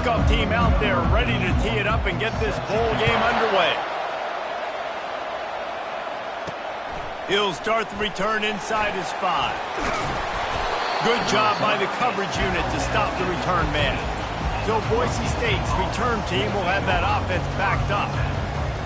kickoff team out there ready to tee it up and get this bowl game underway. He'll start the return inside his 5. Good job by the coverage unit to stop the return man. So Boise State's return team will have that offense backed up.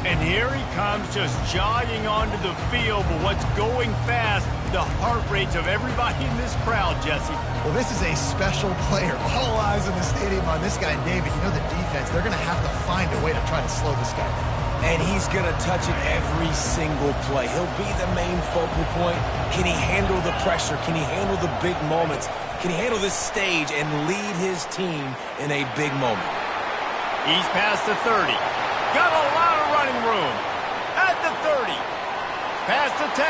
And here he comes just jogging onto the field, but what's going fast, the heart rates of everybody in this crowd, Jesse. Well, this is a special player. All eyes in the stadium on this guy, David. You know the defense, they're going to have to find a way to try to slow this guy down. And he's going to touch it every single play. He'll be the main focal point. Can he handle the pressure? Can he handle the big moments? Can he handle this stage and lead his team in a big moment? He's past the 30. Got a lot of running room. At the 30. Past the 10.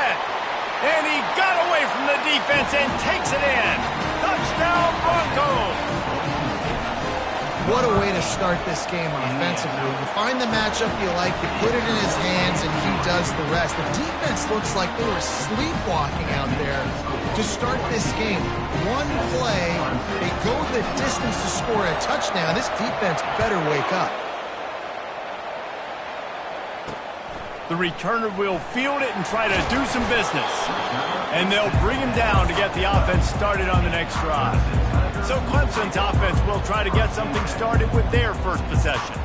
And he got away from the defense and takes it in. Touchdown, Broncos! What a way to start this game offensively. You find the matchup you like, you put it in his hands, and he does the rest. The defense looks like they were sleepwalking out there to start this game. One play, they go the distance to score a touchdown. This defense better wake up. The returner will field it and try to do some business. And they'll bring him down to get the offense started on the next drive. So Clemson's offense will try to get something started with their first possession.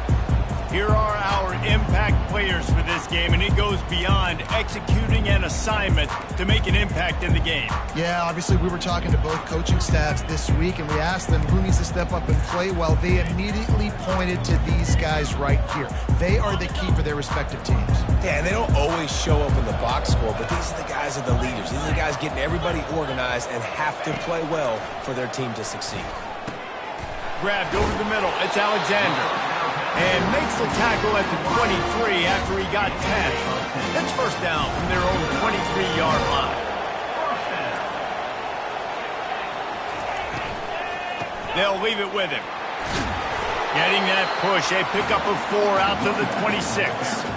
Here are our impact players for this game, and it goes beyond executing an assignment to make an impact in the game. Yeah, obviously we were talking to both coaching staffs this week, and we asked them who needs to step up and play well. They immediately pointed to these guys right here. They are the key for their respective teams. Yeah, and they don't always show up in the box score, but these are the guys that are the leaders. These are the guys getting everybody organized and have to play well for their team to succeed. Grabbed over the middle. It's Alexander. And makes the tackle at the 23 after he got 10. It's first down from their own 23-yard line. They'll leave it with him. Getting that push, a pickup of 4 out to the 26.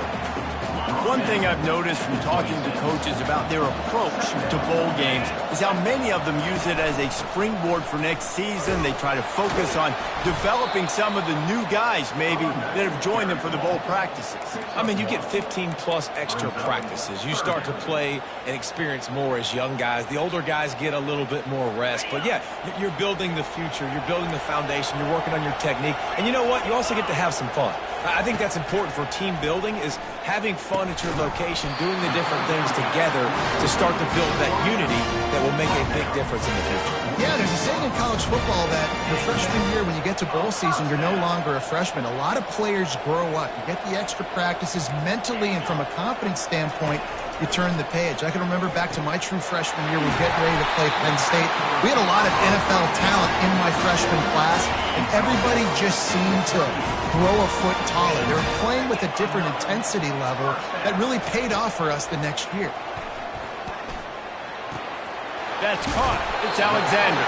One thing I've noticed from talking to coaches about their approach to bowl games is how many of them use it as a springboard for next season. They try to focus on developing some of the new guys, maybe, that have joined them for the bowl practices. I mean, you get 15-plus extra practices. You start to play and experience more as young guys. The older guys get a little bit more rest. But, yeah, you're building the future. You're building the foundation. You're working on your technique. And you know what? You also get to have some fun. I think that's important for team building, is having fun at your location, doing the different things together to start to build that unity that will make a big difference in the future. Yeah, there's a saying in college football that your freshman year, when you get to bowl season, you're no longer a freshman. A lot of players grow up. You get the extra practices mentally, and from a confidence standpoint, you turn the page. I can remember back to my true freshman year, we were getting ready to play Penn State. We had a lot of NFL talent in my freshman class, and everybody just seemed to grow a foot taller. They were playing with a different intensity level that really paid off for us the next year. That's caught. It's Alexander.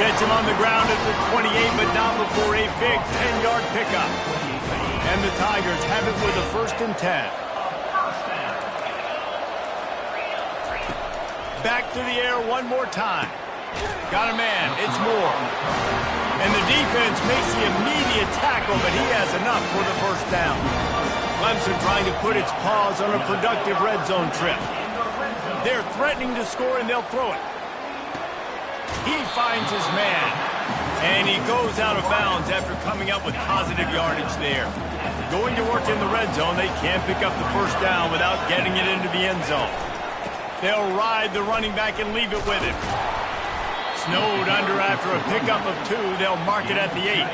Gets him on the ground at the 28, but not before a big 10-yard pickup. And the Tigers have it with a 1st and 10. Back to the air one more time. Got a man. It's Moore. And the defense makes the immediate tackle, but he has enough for the first down. Clemson trying to put its paws on a productive red zone trip. They're threatening to score, and they'll throw it. He finds his man. And he goes out of bounds after coming up with positive yardage there. Going to work in the red zone, they can't pick up the first down without getting it into the end zone. They'll ride the running back and leave it with him. Snowed under after a pickup of 2. They'll mark it at the 8.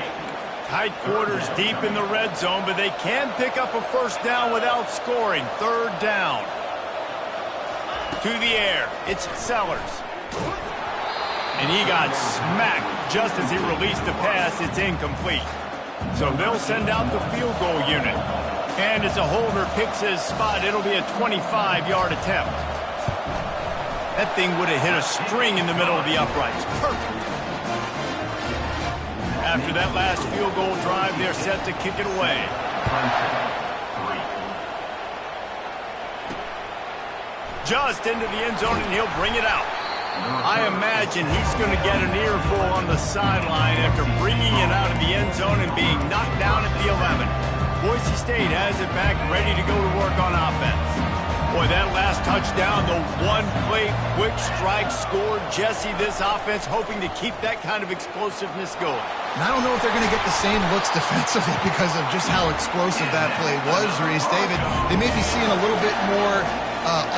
Tight quarters deep in the red zone, but they can pick up a first down without scoring. 3rd down. To the air. It's Sellers. And he got smacked just as he released the pass. It's incomplete. So they'll send out the field goal unit. And as a holder picks his spot, it'll be a 25-yard attempt. That thing would have hit a string in the middle of the uprights. Perfect. After that last field goal drive, they're set to kick it away. Just into the end zone, and he'll bring it out. I imagine he's going to get an earful on the sideline after bringing it out of the end zone and being knocked down at the 11. Boise State has it back, ready to go to work on offense. Boy, that last touchdown, the one-play quick strike score. Jesse, this offense hoping to keep that kind of explosiveness going. And I don't know if they're going to get the same looks defensively because of just how explosive that play was, Reese. David, they may be seeing a little bit more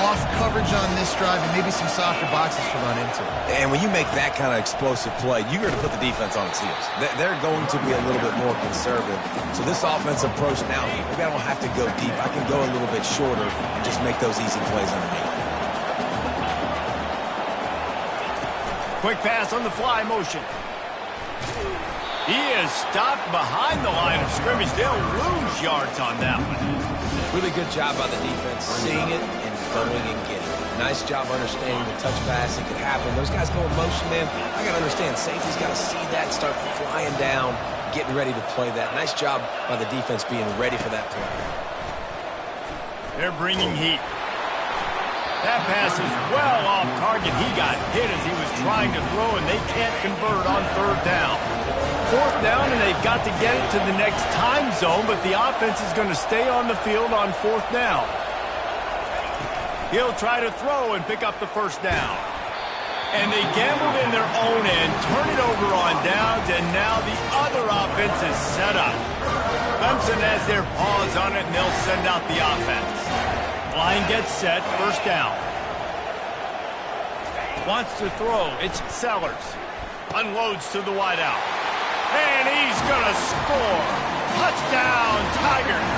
off coverage on this drive and maybe some softer boxes to run into. And when you make that kind of explosive play, you're going to put the defense on its heels. They're going to be a little bit more conservative. So this offensive approach now, maybe I don't have to go deep. I can go a little bit shorter and just make those easy plays underneath. Quick pass on the fly motion. He is stopped behind the line of scrimmage. They'll lose yards on that one. Really good job by the defense, seeing it and going and getting it. Nice job understanding the touch pass. It could happen. Those guys go in motion, man. I got to understand, safety's got to see that, start flying down, getting ready to play that. Nice job by the defense being ready for that play. They're bringing heat. That pass is well off target. He got hit as he was trying to throw, and they can't convert on third down. Fourth down, and they've got to get it to the next time zone, but the offense is going to stay on the field on fourth down. He'll try to throw and pick up the first down. And they gambled in their own end, turn it over on downs, and now the other offense is set up. Clemson has their paws on it, and they'll send out the offense. Line gets set, first down. Wants to throw, it's Sellers. Unloads to the wideout. And he's gonna score. Touchdown, Tigers.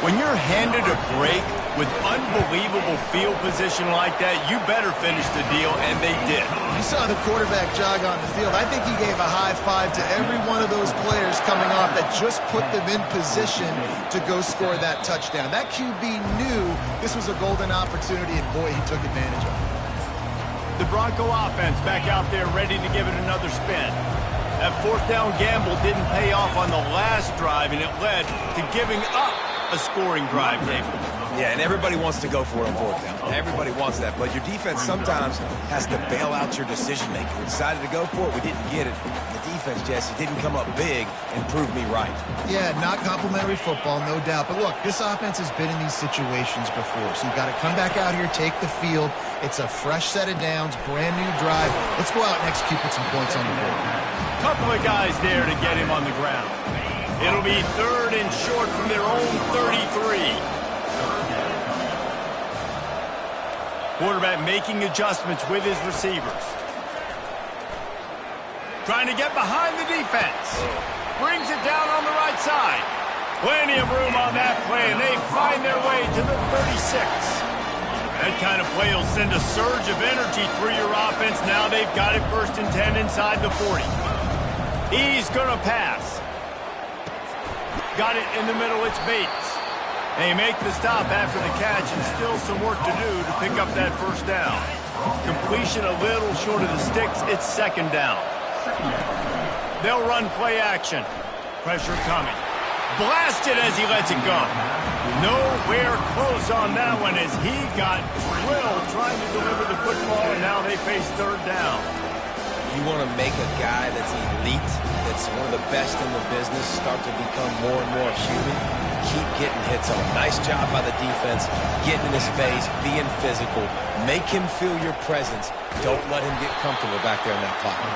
When you're handed a break with unbelievable field position like that, you better finish the deal, and they did. You saw the quarterback jog on the field. I think he gave a high five to every one of those players coming off that just put them in position to go score that touchdown. That QB knew this was a golden opportunity, and boy, he took advantage of it. The Bronco offense back out there ready to give it another spin. That fourth down gamble didn't pay off on the last drive, and it led to giving up a scoring drive, David. Yeah, and everybody wants to go for it on fourth down. Everybody wants that, but your defense sometimes has to bail out your decision-making. We decided to go for it. We didn't get it. The defense, Jesse, didn't come up big and prove me right. Yeah, not complimentary football, no doubt. But look, this offense has been in these situations before, so you've got to come back out here, take the field. It's a fresh set of downs, brand new drive. Let's go out and execute with some points on the board. Couple of guys there to get him on the ground. It'll be third and short from their own 33. Quarterback making adjustments with his receivers. Trying to get behind the defense. Brings it down on the right side. Plenty of room on that play, and they find their way to the 36. That kind of play will send a surge of energy through your offense. Now they've got it first and 10 inside the 40. He's going to pass. Got it in the middle, it's Bates. They make the stop after the catch, and still some work to do to pick up that first down. Completion a little short of the sticks, it's second down. They'll run play action. Pressure coming. Blasted as he lets it go. Nowhere close on that one as he got drilled trying to deliver the football, and now they face third down. You want to make a guy that's elite, that's one of the best in the business, start to become more and more human. Keep getting hits on him. Nice job by the defense, getting in his face, being physical. Make him feel your presence. Don't let him get comfortable back there in that pocket.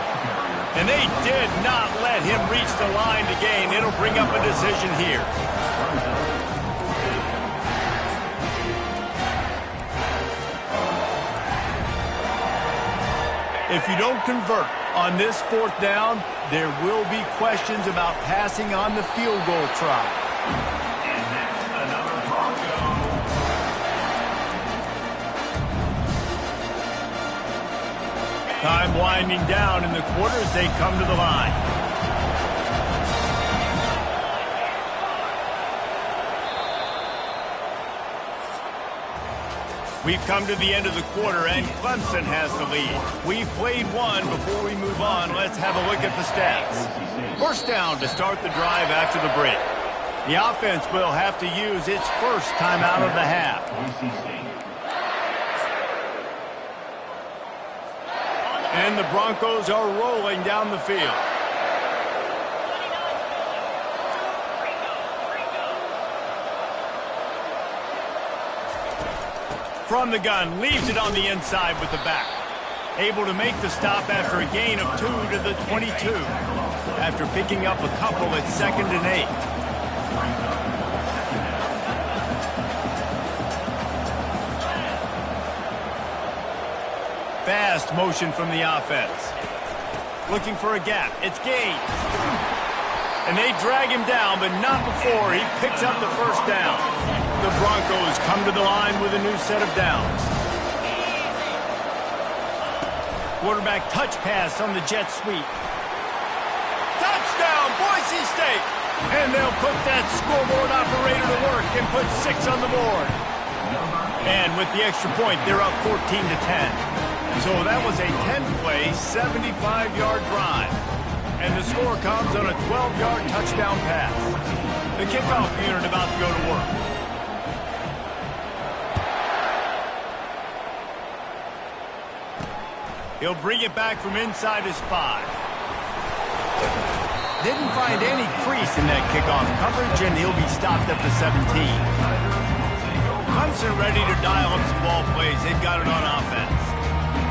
And they did not let him reach the line to gain. It'll bring up a decision here. If you don't convert on this fourth down, there will be questions about passing on the field goal try. Time winding down in the quarter as they come to the line. We've come to the end of the quarter, and Clemson has the lead. We've played one. Before we move on, let's have a look at the stats. First down to start the drive after the break. The offense will have to use its first timeout of the half. And the Broncos are rolling down the field. From the gun, leaves it on the inside with the back. Able to make the stop after a gain of 2 to the 22. After picking up a couple at 2nd and 8. Fast motion from the offense. Looking for a gap. It's Gaines. And they drag him down, but not before he picks up the first down. The Broncos come to the line with a new set of downs. Quarterback touch pass on the jet sweep. Touchdown, Boise State! And they'll put that scoreboard operator to work and put 6 on the board. And with the extra point, they're up 14 to 10. So that was a 10-play, 75-yard drive. And the score comes on a 12-yard touchdown pass. The kickoff unit about to go to work. He'll bring it back from inside his 5. Didn't find any crease in that kickoff coverage, and he'll be stopped at the 17. Clemson ready to dial up some ball plays. They've got it on offense.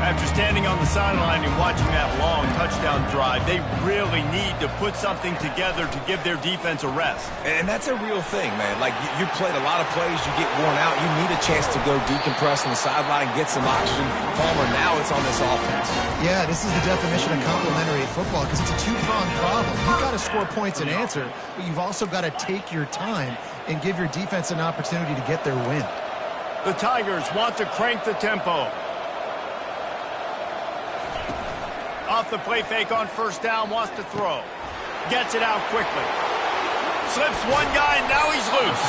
After standing on the sideline and watching that long touchdown drive, they really need to put something together to give their defense a rest. And that's a real thing, man. Like, you played a lot of plays, you get worn out, you need a chance to go decompress on the sideline and get some oxygen. Palmer, now it's on this offense. Yeah, this is the definition of complementary football because it's a two-pronged problem. You've got to score points and answer, but you've also got to take your time and give your defense an opportunity to get their win. The Tigers want to crank the tempo. Off the play fake on first down, wants to throw. Gets it out quickly. Slips one guy, now he's loose.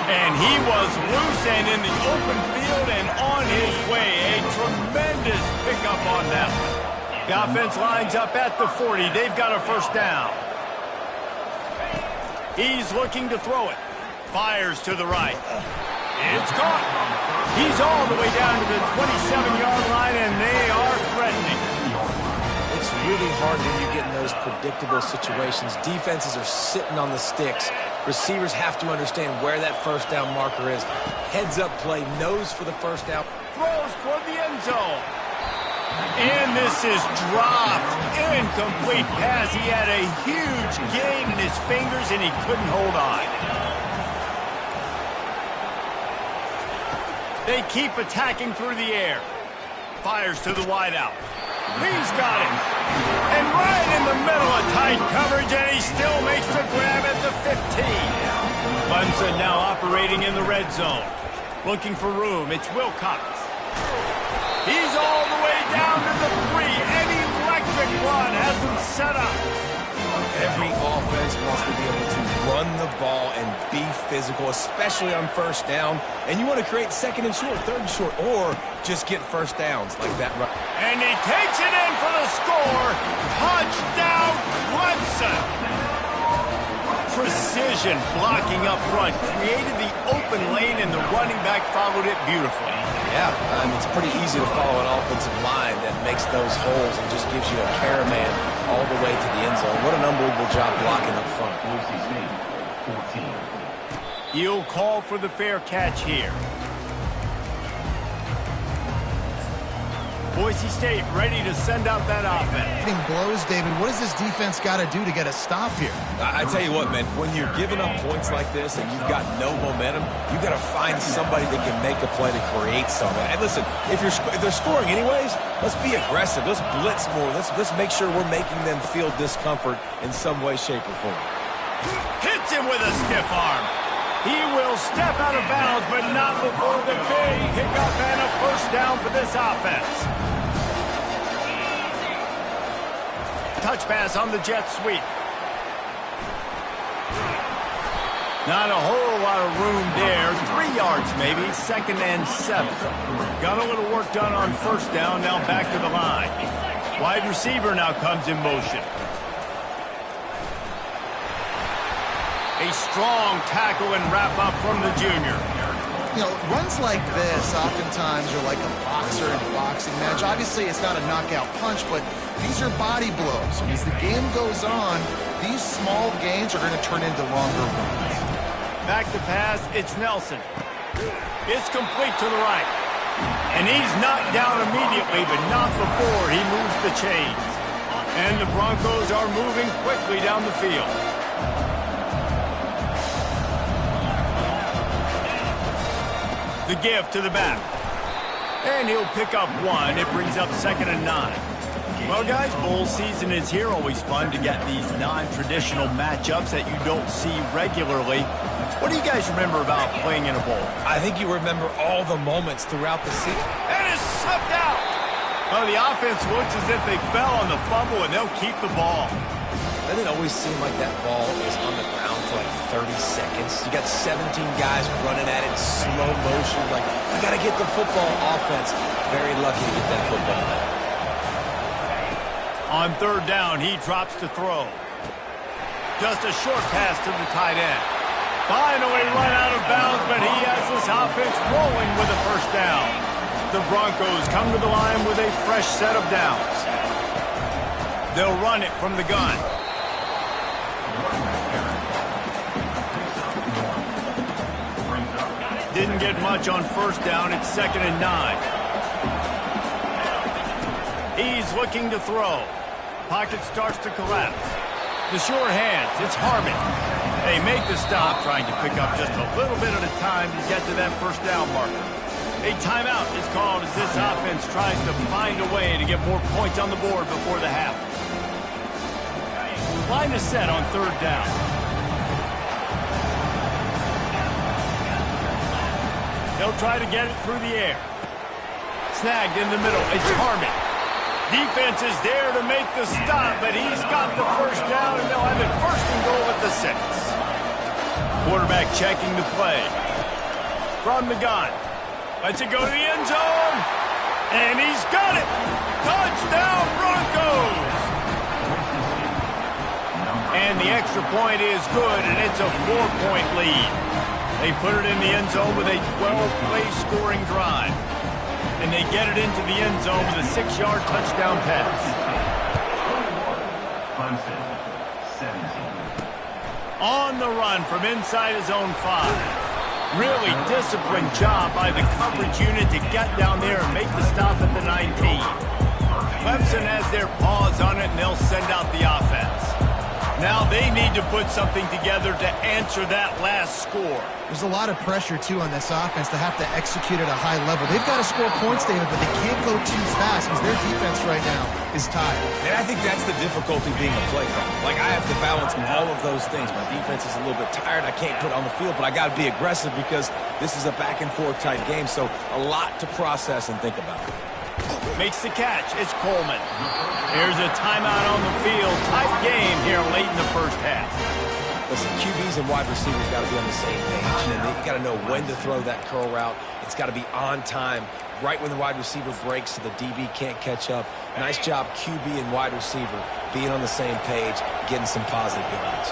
And he was loose and in the open field and on his way. A tremendous pickup on that one. The offense lines up at the 40. They've got a first down. He's looking to throw it. Fires to the right. It's caught. He's all the way down to the 27-yard line, and they are threatening. It's really hard when you get in those predictable situations. Defenses are sitting on the sticks. Receivers have to understand where that first down marker is. Heads up play, nose for the first down. Throws toward the end zone. And this is dropped. Incomplete pass. He had a huge gain in his fingers, and he couldn't hold on. They keep attacking through the air. Fires to the wideout. He's got it. And right in the middle of tight coverage, and he still makes the grab at the 15. Clemson now operating in the red zone. Looking for room. It's Wilcox. He's all the way down to the 3. An electric run has him set up. Every offense wants to be able to run the ball and be physical, especially on first down. And you want to create second and short, third and short, or just get first downs like that. And he takes it in for the score. Touchdown, Clemson. Precision blocking up front created the open lane, and the running back followed it beautifully. Yeah, it's pretty easy to follow an offensive line that makes those holes and just gives you a caravan all the way to the end zone. What an unbelievable job blocking up front. He'll call for the fair catch here. Boise State ready to send out that offense. Hitting blows, David. What does this defense got to do to get a stop here? I tell you what, man, when you're giving up points like this and you've got no momentum, you got to find somebody that can make a play to create something. And listen, if they're scoring anyways, let's be aggressive. Let's blitz more. Let's make sure we're making them feel discomfort in some way, shape, or form. Hits him with a stiff arm. He will step out of bounds, but not before the big hiccup and a first down for this offense. Touch pass on the jet sweep. Not a whole lot of room there. 3 yards maybe, 2nd and 7. Got a little work done on first down, now back to the line. Wide receiver now comes in motion. A strong tackle and wrap up from the junior. Runs like this oftentimes are like a boxer in a boxing match. Obviously, it's not a knockout punch, but these are body blows. And as the game goes on, these small gains are going to turn into longer runs. Back to pass, it's Nelson. It's complete to the right. And he's knocked down immediately, but not before he moves the chains. And the Broncos are moving quickly down the field. The give to the back. And he'll pick up one. It brings up 2nd and 9. Well, guys, bowl season is here. Always fun to get these non-traditional matchups that you don't see regularly. What do you guys remember about playing in a bowl? I think you remember all the moments throughout the season. And it's sucked out. Well, the offense looks as if they fell on the fumble, and they'll keep the ball. Doesn't it always seem like that ball is on the ground for like 30 seconds? You got 17 guys running at it in slow motion. Like, you got to get the football. Offense very lucky to get that football back. On 3rd down, he drops to throw. Just a short pass to the tight end. Finally run out of bounds, but he has this offense rolling with a 1st down. The Broncos come to the line with a fresh set of downs. They'll run it from the gun. Didn't get much on 1st down. It's 2nd and 9. He's looking to throw. Pocket starts to collapse. The sure hands. It's Harmon. They make the stop, trying to pick up just a little bit at a time to get to that 1st down marker. A timeout is called as this offense tries to find a way to get more points on the board before the half. Line is set on 3rd down. They'll try to get it through the air. Snagged in the middle. It's Harmon. Defense is there to make the stop, but he's got the 1st down, and they'll have it 1st and goal at the 6. Quarterback checking the play. From the gun. Lets it go to the end zone. And he's got it. Touchdown, Broncos. And the extra point is good, and it's a 4-point lead. They put it in the end zone with a 12-play scoring drive. And they get it into the end zone with a 6-yard touchdown pass. On the run from inside his own 5. Really disciplined job by the coverage unit to get down there and make the stop at the 19. Clemson has their paws on it, and they'll send out the offense. Now they need to put something together to answer that last score. There's a lot of pressure, too, on this offense to have to execute at a high level. They've got to score points, David, but they can't go too fast because their defense right now is tired. And I think that's the difficulty being a play caller. Like, I have to balance all of those things. My defense is a little bit tired. I can't put on the field, but I got to be aggressive because this is a back-and-forth type game, so a lot to process and think about. Makes the catch. It's Coleman. Here's a timeout on the field. Tight game here late in the 1st half. Listen, QBs and wide receivers got to be on the same page, and you got to know when to throw that curl route. It's got to be on time, right when the wide receiver breaks so the DB can't catch up. Nice job, QB and wide receiver, being on the same page, getting some positive yards.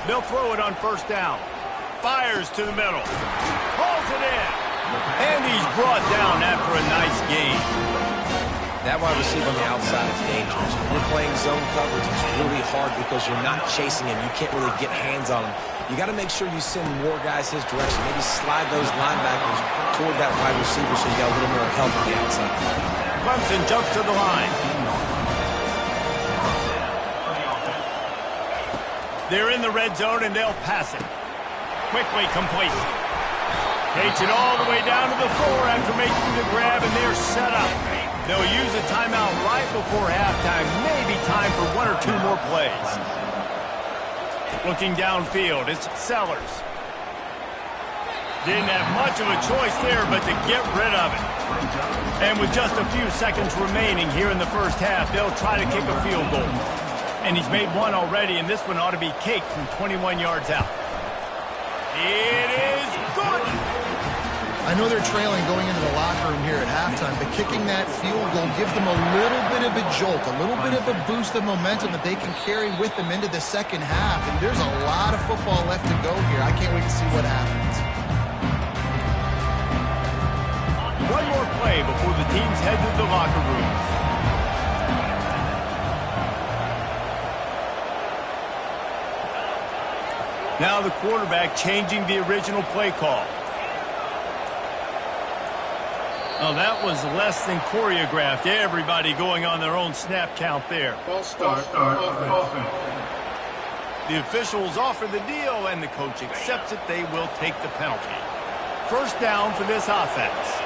They'll throw it on 1st down. Fires to the middle. Pulls it in. And he's brought down after a nice gain. That wide receiver on the outside is dangerous. When you're playing zone coverage, it's really hard because you're not chasing him. You can't really get hands on him. You got to make sure you send more guys his direction. Maybe slide those linebackers toward that wide receiver so you got a little more help on the outside. Clemson jumps to the line. They're in the red zone, and they'll pass it. Quickly complete. Takes it all the way down to the 4 after making the grab, and they're set up. They'll use a timeout right before halftime. Maybe time for 1 or 2 more plays. Looking downfield, it's Sellers. Didn't have much of a choice there but to get rid of it. And with just a few seconds remaining here in the 1st half, they'll try to kick a field goal. And he's made one already, and this one ought to be caked from 21 yards out. It is good. I know they're trailing going into the locker room here at halftime, but kicking that field goal gives them a little bit of a jolt, a little bit of a boost of momentum that they can carry with them into the 2nd half. And there's a lot of football left to go here. I can't wait to see what happens. play before the teams head to the locker rooms. Now the quarterback changing the original play call. Oh, that was less than choreographed. Everybody going on their own snap count there. Start. The officials offer the deal, and the coach accepts it. They will take the penalty. First down for this offense.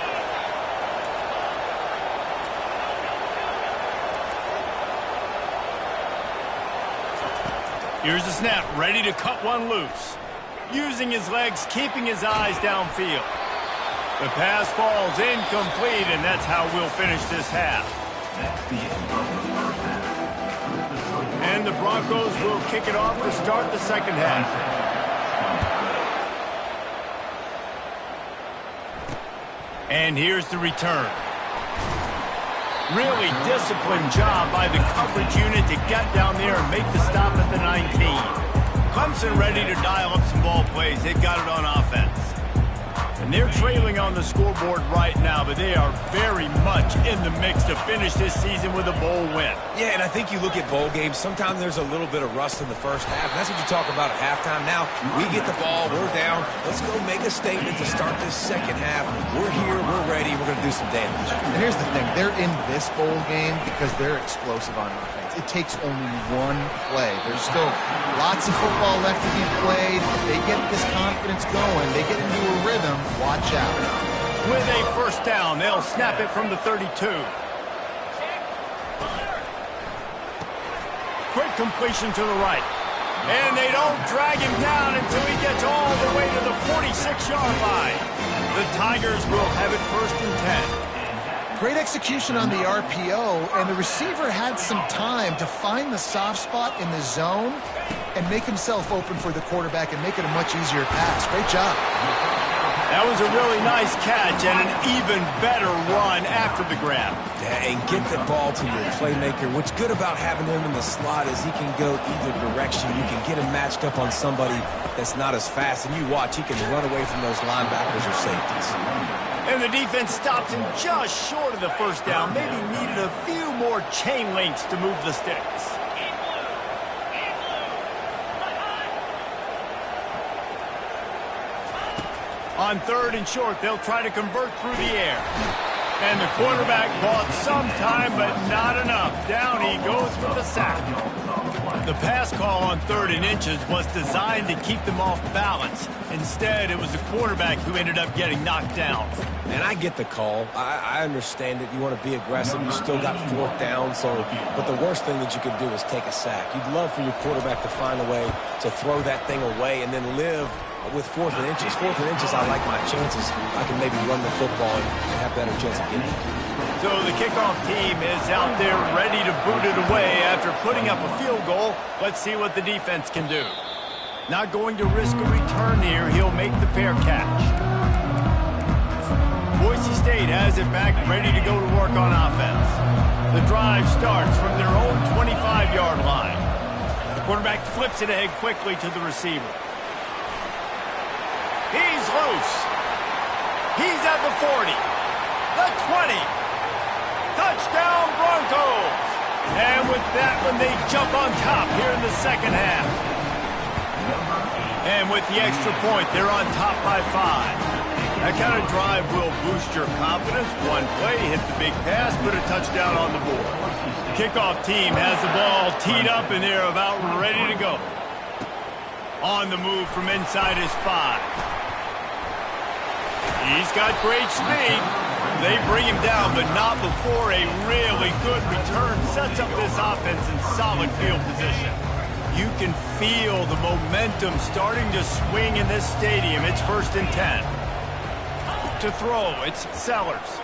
Here's the snap, ready to cut one loose. Using his legs, keeping his eyes downfield. The pass falls incomplete, and that's how we'll finish this half. And the Broncos will kick it off to start the second half. And here's the return. Really disciplined job by the coverage unit to get down there and make the stop at the 19. Clemson ready to dial up some ball plays. They've got it on offense. And they're trailing on the scoreboard right now, but they are very much in the mix to finish this season with a bowl win. Yeah, and I think you look at bowl games, sometimes there's a little bit of rust in the first half. And that's what you talk about at halftime. Now, we get the ball, we're down. Let's go make a statement to start this second half. We're here, we're ready, we're going to do some damage. And here's the thing. They're in this bowl game because they're explosive on offense. It takes only one play. There's still lots of football left to be played. If they get this confidence going, they get into a rhythm, watch out. With a first down, they'll snap it from the 32. Quick completion to the right. And they don't drag him down until he gets all the way to the 46-yard line. The Tigers will have it first and 10. Great execution on the RPO, and the receiver had some time to find the soft spot in the zone and make himself open for the quarterback and make it a much easier pass. Great job. That was a really nice catch and an even better run after the grab. Yeah, and get the ball to your playmaker. What's good about having him in the slot is he can go either direction. You can get him matched up on somebody that's not as fast, and you watch, he can run away from those linebackers or safeties. And the defense stops him just short of the first down. Maybe needed a few more chain links to move the sticks. On third and short, they'll try to convert through the air. And the quarterback bought some time, but not enough. Down he goes for the sack. The pass call on 3rd and inches was designed to keep them off balance. Instead, it was the quarterback who ended up getting knocked down. And I get the call. I understand it. You want to be aggressive. You still got 4th down. But the worst thing that you can do is take a sack. You'd love for your quarterback to find a way to throw that thing away and then live with 4th and inches. 4th and inches, I like my chances. I can maybe run the football and have better chance of getting it. So the kickoff team is out there ready to boot it away after putting up a field goal. Let's see what the defense can do. Not going to risk a return here. He'll make the fair catch. Boise State has it back, ready to go to work on offense. The drive starts from their own 25-yard line. The quarterback flips it ahead quickly to the receiver. He's loose. He's at the 40. The 20. Touchdown Broncos. And with that one, they jump on top here in the second half. And with the extra point, they're on top by 5. That kind of drive will boost your confidence. One play, hit the big pass, put a touchdown on the board. The kickoff team has the ball teed up, and they're about ready to go. On the move from inside his 5. He's got great speed. They bring him down, but not before a really good return sets up this offense in solid field position. You can feel the momentum starting to swing in this stadium. It's 1st and 10. To throw, it's Sellers.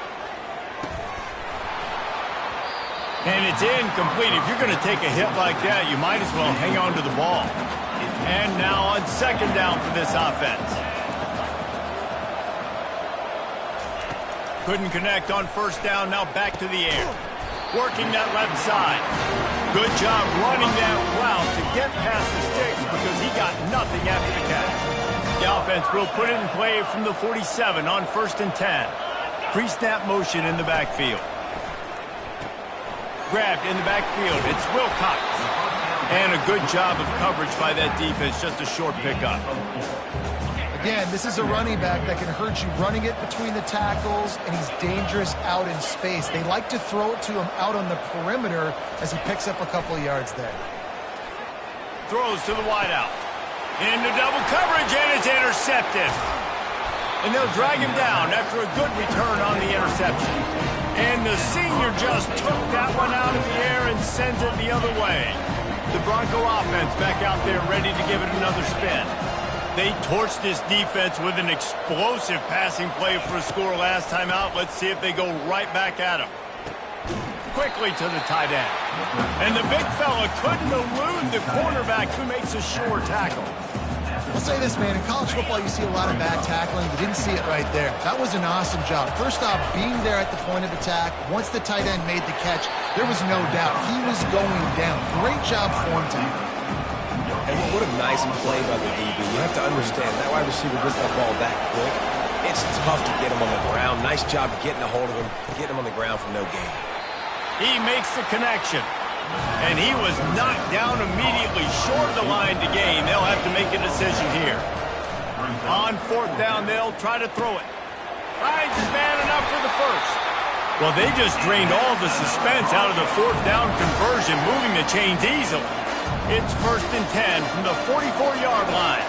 And it's incomplete. If you're going to take a hit like that, you might as well hang on to the ball. And now on 2nd down for this offense. Couldn't connect on 1st down, now back to the air. Working that left side. Good job running that route to get past the sticks because he got nothing after the catch. The offense will put it in play from the 47 on 1st and 10. Pre-snap motion in the backfield. Grabbed in the backfield. It's Wilcox. And a good job of coverage by that defense. Just a short pickup. Again, this is a running back that can hurt you running it between the tackles, and he's dangerous out in space. They like to throw it to him out on the perimeter as he picks up a couple of yards there. Throws to the wideout. Into double coverage, and it's intercepted. And they'll drag him down after a good return on the interception. And the senior just took that one out of the air and sends it the other way. The Bronco offense back out there ready to give it another spin. They torched this defense with an explosive passing play for a score last time out. Let's see if they go right back at him. Quickly to the tight end. And the big fella couldn't elude the cornerback who makes a sure tackle. I'll say this, man. In college football, you see a lot of bad tackling. You didn't see it right there. That was an awesome job. First off, being there at the point of attack. Once the tight end made the catch, there was no doubt he was going down. Great job form tackle. And what a nice play by the DB. You have to understand, that wide receiver gets that ball that quick. It's tough to get him on the ground. Nice job getting a hold of him, getting him on the ground for no gain. He makes the connection. And he was knocked down immediately short of the line to gain. They'll have to make a decision here. On fourth down, they'll try to throw it. Finds his man enough for the first. Well, they just drained all the suspense out of the fourth down conversion, moving the chains easily. It's 1st and 10 from the 44-yard line.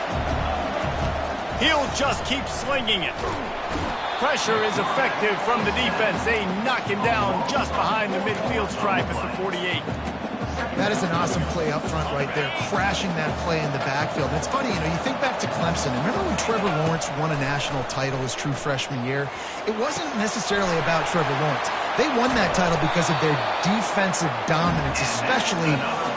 He'll just keep slinging it. Pressure is effective from the defense. They knock him down just behind the midfield stripe at the 48. That is an awesome play up front right there, crashing that play in the backfield. And it's funny, you think back to Clemson. And remember when Trevor Lawrence won a national title his true freshman year? It wasn't necessarily about Trevor Lawrence. They won that title because of their defensive dominance, especially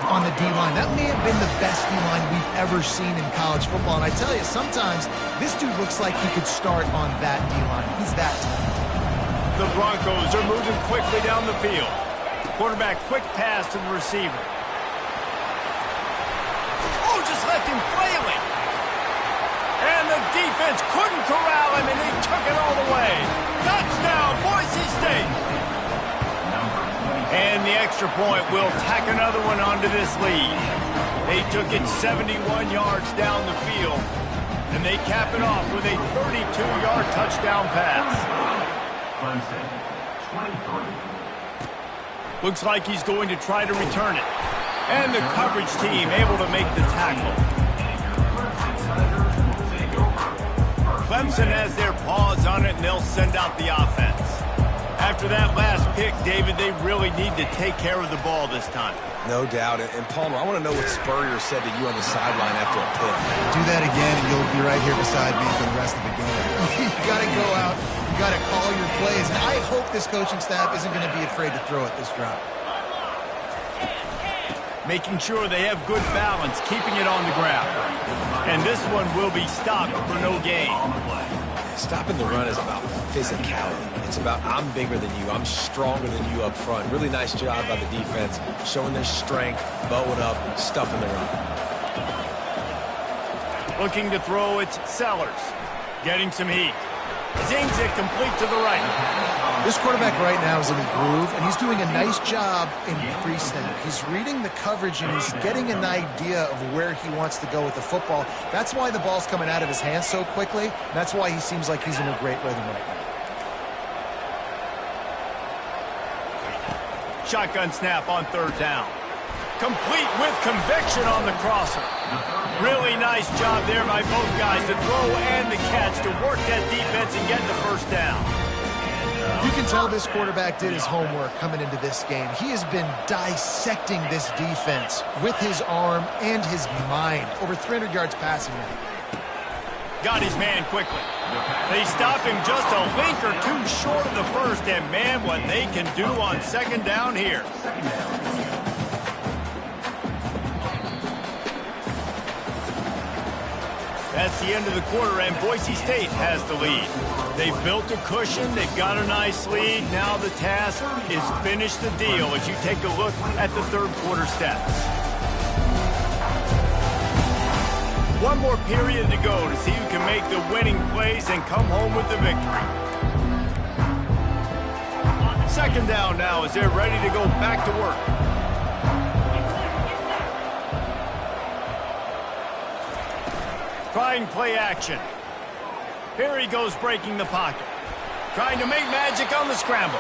on the D-line. That may have been the best D-line we've ever seen in college football. And I tell you, sometimes this dude looks like he could start on that D-line. He's that talented. The Broncos are moving quickly down the field. Quarterback, quick pass to the receiver. Oh, just left him flailing. And the defense couldn't corral him, and they took it all the way. Touchdown, Boise State. And the extra point will tack another one onto this lead. They took it 71 yards down the field, and they cap it off with a 32-yard touchdown pass. Looks like he's going to try to return it. And the coverage team able to make the tackle. Clemson has their paws on it, and they'll send out the offense. After that last pick, David, they really need to take care of the ball this time. No doubt. And Palmer, I want to know what Spurrier said to you on the sideline after a pick. Do that again, and you'll be right here beside me for the rest of the game. You got to go out. You got to call your plays. And I hope this coaching staff isn't going to be afraid to throw it this drive. Making sure they have good balance, keeping it on the ground. And this one will be stopped for no gain. Stopping the run is about physicality. It's about I'm bigger than you. I'm stronger than you up front. Really nice job by the defense, showing their strength, bowing up, stuffing the run. Looking to throw, it's Sellers. Getting some heat. Zings it complete to the right. This quarterback right now is in a groove, and he's doing a nice job in pre-snap. He's reading the coverage, and he's getting an idea of where he wants to go with the football. That's why the ball's coming out of his hands so quickly. That's why he seems like he's in a great rhythm right now. Shotgun snap on third down. Complete with conviction on the crosser. Really nice job there by both guys to throw and the catch to work that defense and get the first down. You can tell this quarterback did his homework coming into this game. He has been dissecting this defense with his arm and his mind. Over 300 yards passing now. Got his man quickly. They stop him just a link or two short of the first, and man, what they can do on second down here. That's the end of the quarter, and Boise State has the lead. They've built a cushion. They've got a nice lead. Now the task is finish the deal as you take a look at the third quarter stats. One more period to go to see who can make the winning plays and come home with the victory. second down now as they're ready to go back to work. Trying play action. Here he goes breaking the pocket. Trying to make magic on the scramble.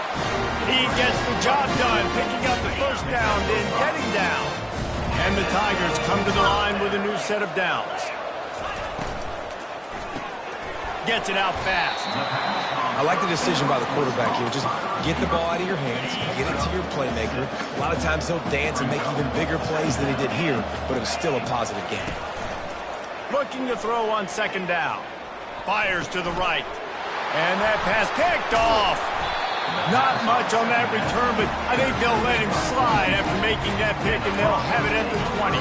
He gets the job done, picking up the first down, then getting down. And the Tigers come to the line with a new set of downs. Gets it out fast. I like the decision by the quarterback here. Just get the ball out of your hands, get it to your playmaker. A lot of times he'll dance and make even bigger plays than he did here, but it was still a positive game. Looking to throw on second down. Fires to the right. And that pass picked off. Not much on that return, but I think they'll let him slide after making that pick, and they'll have it at the 20.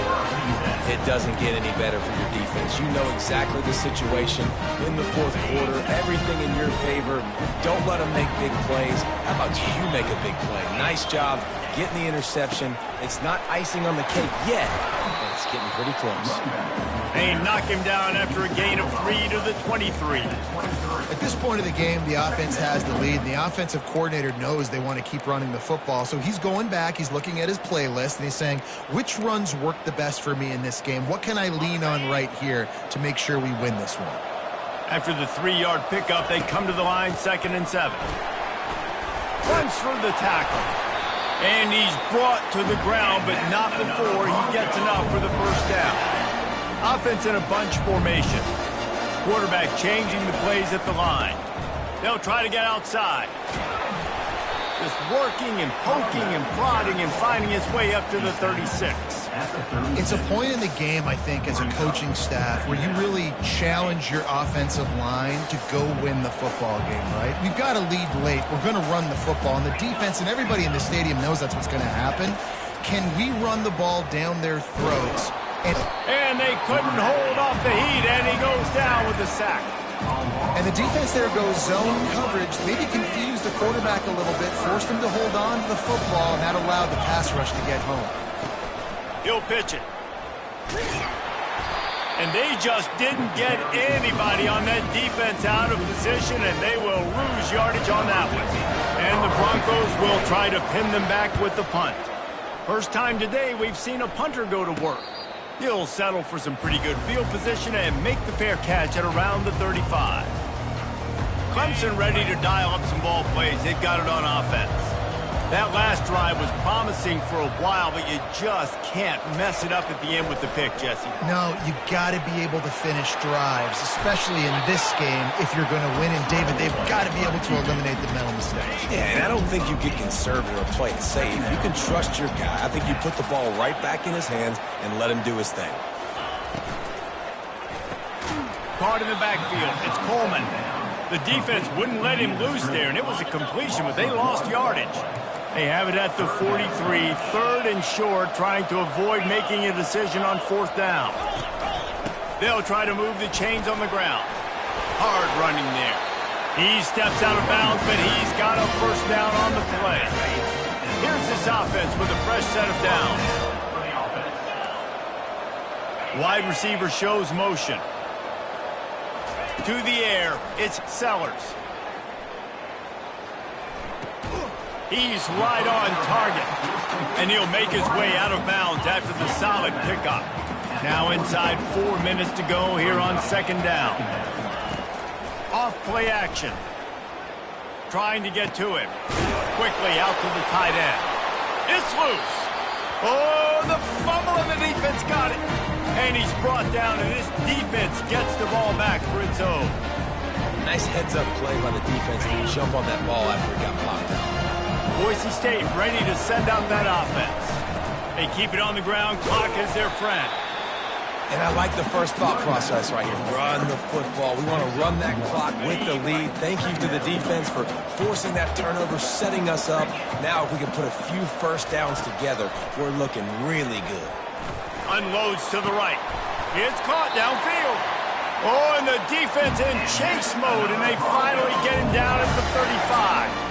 It doesn't get any better for your defense. You know exactly the situation in the fourth quarter. Everything in your favor. Don't let them make big plays. How about you make a big play? Nice job getting the interception. It's not icing on the cake yet, but it's getting pretty close. They knock him down after a gain of 3 to the 23. At this point of the game, the offense has the lead, and the offensive coordinator knows they want to keep running the football. So he's going back, he's looking at his playlist, and he's saying, which runs work the best for me in this game? What can I lean on right here to make sure we win this one? After the 3-yard pickup, they come to the line 2nd and 7. Runs for the tackle. And he's brought to the ground, but not before he gets enough for the first down. Offense in a bunch formation. Quarterback changing the plays at the line. They'll try to get outside. Just working and poking and prodding and finding his way up to the 36. It's a point in the game, I think, as a coaching staff where you really challenge your offensive line to go win the football game, right? We've got to lead late. We're going to run the football. And the defense and everybody in the stadium knows that's what's going to happen. Can we run the ball down their throats? And they couldn't hold off the heat, and he goes down with the sack. And the defense there goes zone coverage, maybe confused the quarterback a little bit, forced him to hold on to the football, and that allowed the pass rush to get home. He'll pitch it. And they just didn't get anybody on that defense out of position, and they will lose yardage on that one. And the Broncos will try to pin them back with the punt. First time today we've seen a punter go to work. He'll settle for some pretty good field position and make the fair catch at around the 35. Clemson ready to dial up some ball plays. They've got it on offense. That last drive was promising for a while, but you just can't mess it up at the end with the pick, Jesse. No, you got to be able to finish drives, especially in this game if you're going to win. And, David, they've got to be able to eliminate the mental mistakes. Yeah, and I don't think you get conservative or play it safe. You can trust your guy. I think you put the ball right back in his hands and let him do his thing. Caught in the backfield. It's Coleman. The defense wouldn't let him loose there, and it was a completion, but they lost yardage. They have it at the 43, 3rd and short, trying to avoid making a decision on 4th down. They'll try to move the chains on the ground. Hard running there. He steps out of bounds, but he's got a first down on the play. Here's this offense with a fresh set of downs. Wide receiver shows motion. To the air, it's Sellers. He's right on target. And he'll make his way out of bounds after the solid pickup. Now inside 4 minutes to go here on 2nd down. Off play action. Trying to get to him. Quickly out to the tight end. It's loose. Oh, the fumble and the defense got it. And he's brought down, and this defense gets the ball back for its own. Nice heads-up play by the defense to jump on that ball after it got popped out. Boise State ready to send out that offense. They keep it on the ground. Clock is their friend. And I like the first thought process right here. Run the football. We want to run that clock with the lead. Thank you to the defense for forcing that turnover, setting us up. Now if we can put a few first downs together, we're looking really good. Unloads to the right. It's caught downfield. Oh, and the defense in chase mode, and they finally get him down at the 35.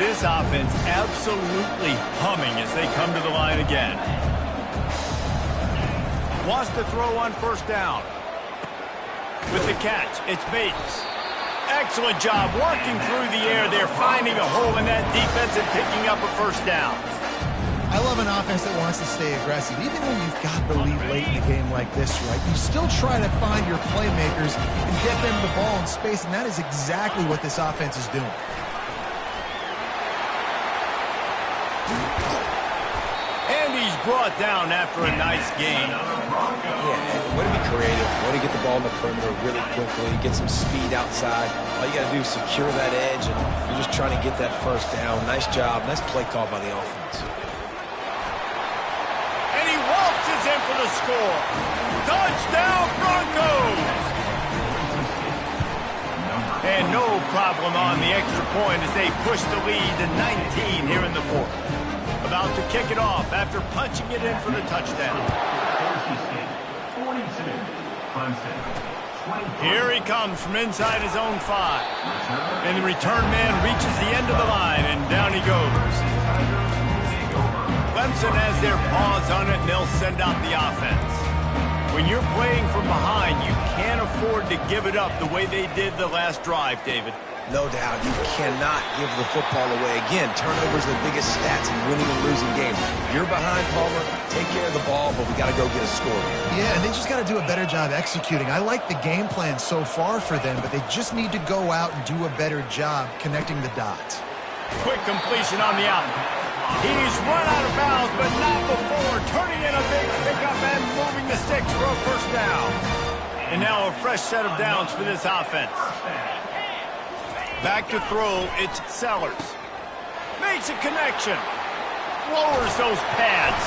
This offense absolutely humming as they come to the line again. Wants to throw on 1st down. With the catch, it's Bates. Excellent job working through the air there, finding a hole in that defense and picking up a first down. I love an offense that wants to stay aggressive. Even when you've got the lead late in the game like this, right, you still try to find your playmakers and get them the ball in space, and that is exactly what this offense is doing. And he's brought down after a nice gain. Yeah, way to be creative, way to get the ball in the perimeter really quickly, get some speed outside. All you got to do is secure that edge, and you're just trying to get that first down. Nice job. Nice play call by the offense. And he waltzes in for the score. Touchdown, Broncos! And no problem on the extra point as they push the lead to 19 here in the fourth. About to kick it off after punching it in for the touchdown. Here he comes from inside his own 5. And the return man reaches the end of the line, and down he goes. Clemson has their paws on it, and they'll send out the offense. When you're playing from behind, you can't afford to give it up the way they did the last drive, David. No doubt, you cannot give the football away. Again, turnovers are the biggest stats in winning and losing games. You're behind, Palmer, take care of the ball, but we got to go get a score here. Yeah, and they just got to do a better job executing. I like the game plan so far for them, but they just need to go out and do a better job connecting the dots. Quick completion on the out. He's run out of bounds, but not before turning in a big pickup and moving the sticks for a first down. And now a fresh set of downs for this offense. Back to throw, it's Sellers. Makes a connection. Lowers those pads.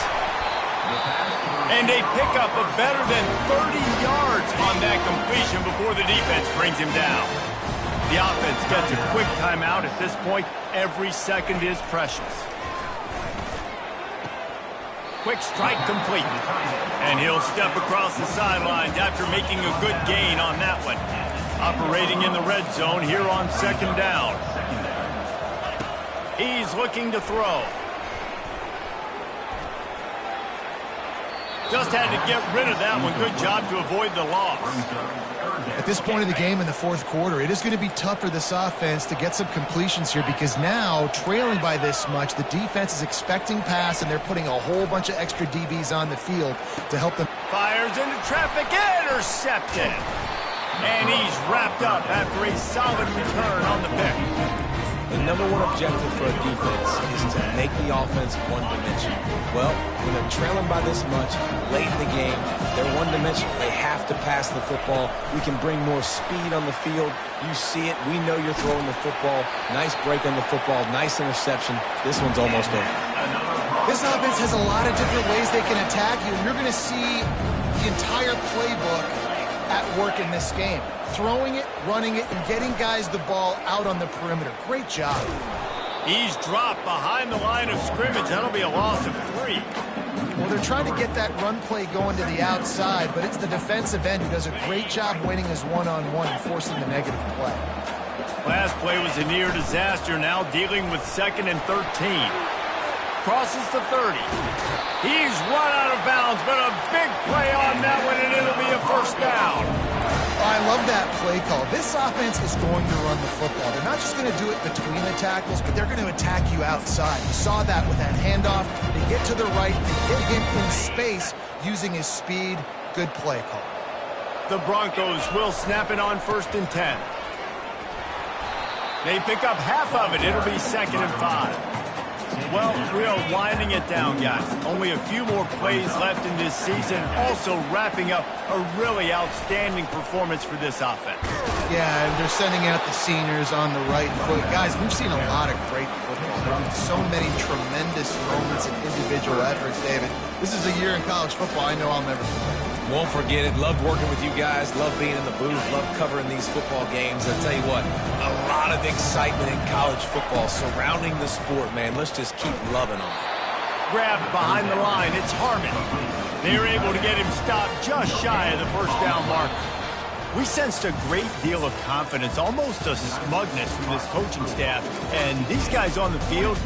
And they pick up a better than 30 yards on that completion before the defense brings him down. The offense gets a quick timeout at this point. Every second is precious. Quick strike complete. And he'll step across the sidelines after making a good gain on that one. Operating in the red zone here on second down. He's looking to throw. Just had to get rid of that one. Good job to avoid the loss. At this point of the game in the fourth quarter, it is going to be tough for this offense to get some completions here because now, trailing by this much, the defense is expecting pass, and they're putting a whole bunch of extra DBs on the field to help them. Fires into traffic, intercepted. And he's wrapped up after a solid return on the pick. The number one objective for a defense is to make the offense one-dimensional. Well, when they're trailing by this much, late in the game, they're one-dimensional. They have to pass the football. We can bring more speed on the field. You see it. We know you're throwing the football. Nice break on the football. Nice interception. This one's almost over. This offense has a lot of different ways they can attack you, and you're going to see the entire playbook at work in this game. Throwing it, running it, and getting guys the ball out on the perimeter. Great job. He's dropped behind the line of scrimmage. That'll be a loss of 3. Well, they're trying to get that run play going to the outside, but it's the defensive end who does a great job winning his one-on-one and forcing the negative play. Last play was a near disaster. Now dealing with 2nd and 13. Crosses the 30. He's run out of bounds, but a big play on that one, and it'll be a first down. I love that play call. This offense is going to run the football. They're not just going to do it between the tackles, but they're going to attack you outside. You saw that with that handoff. They get to the right, they get him in space using his speed. Good play call. The Broncos will snap it on 1st and 10. They pick up half of it. It'll be 2nd and 5. Well, we are winding it down, guys. Only a few more plays left in this season. Also wrapping up a really outstanding performance for this offense. Yeah, and they're sending out the seniors on the right foot. Guys, we've seen a lot of great football. So many tremendous moments and individual efforts, David. This is a year in college football I know I'll never forget. Won't forget it. Loved working with you guys. Loved being in the booth. Loved covering these football games. I tell you what, a lot of excitement in college football surrounding the sport, man. Let's just keep loving on it. Grabbed behind the line. It's Harmon. They're able to get him stopped just shy of the first down mark. We sensed a great deal of confidence, almost a smugness from this coaching staff. And these guys on the field,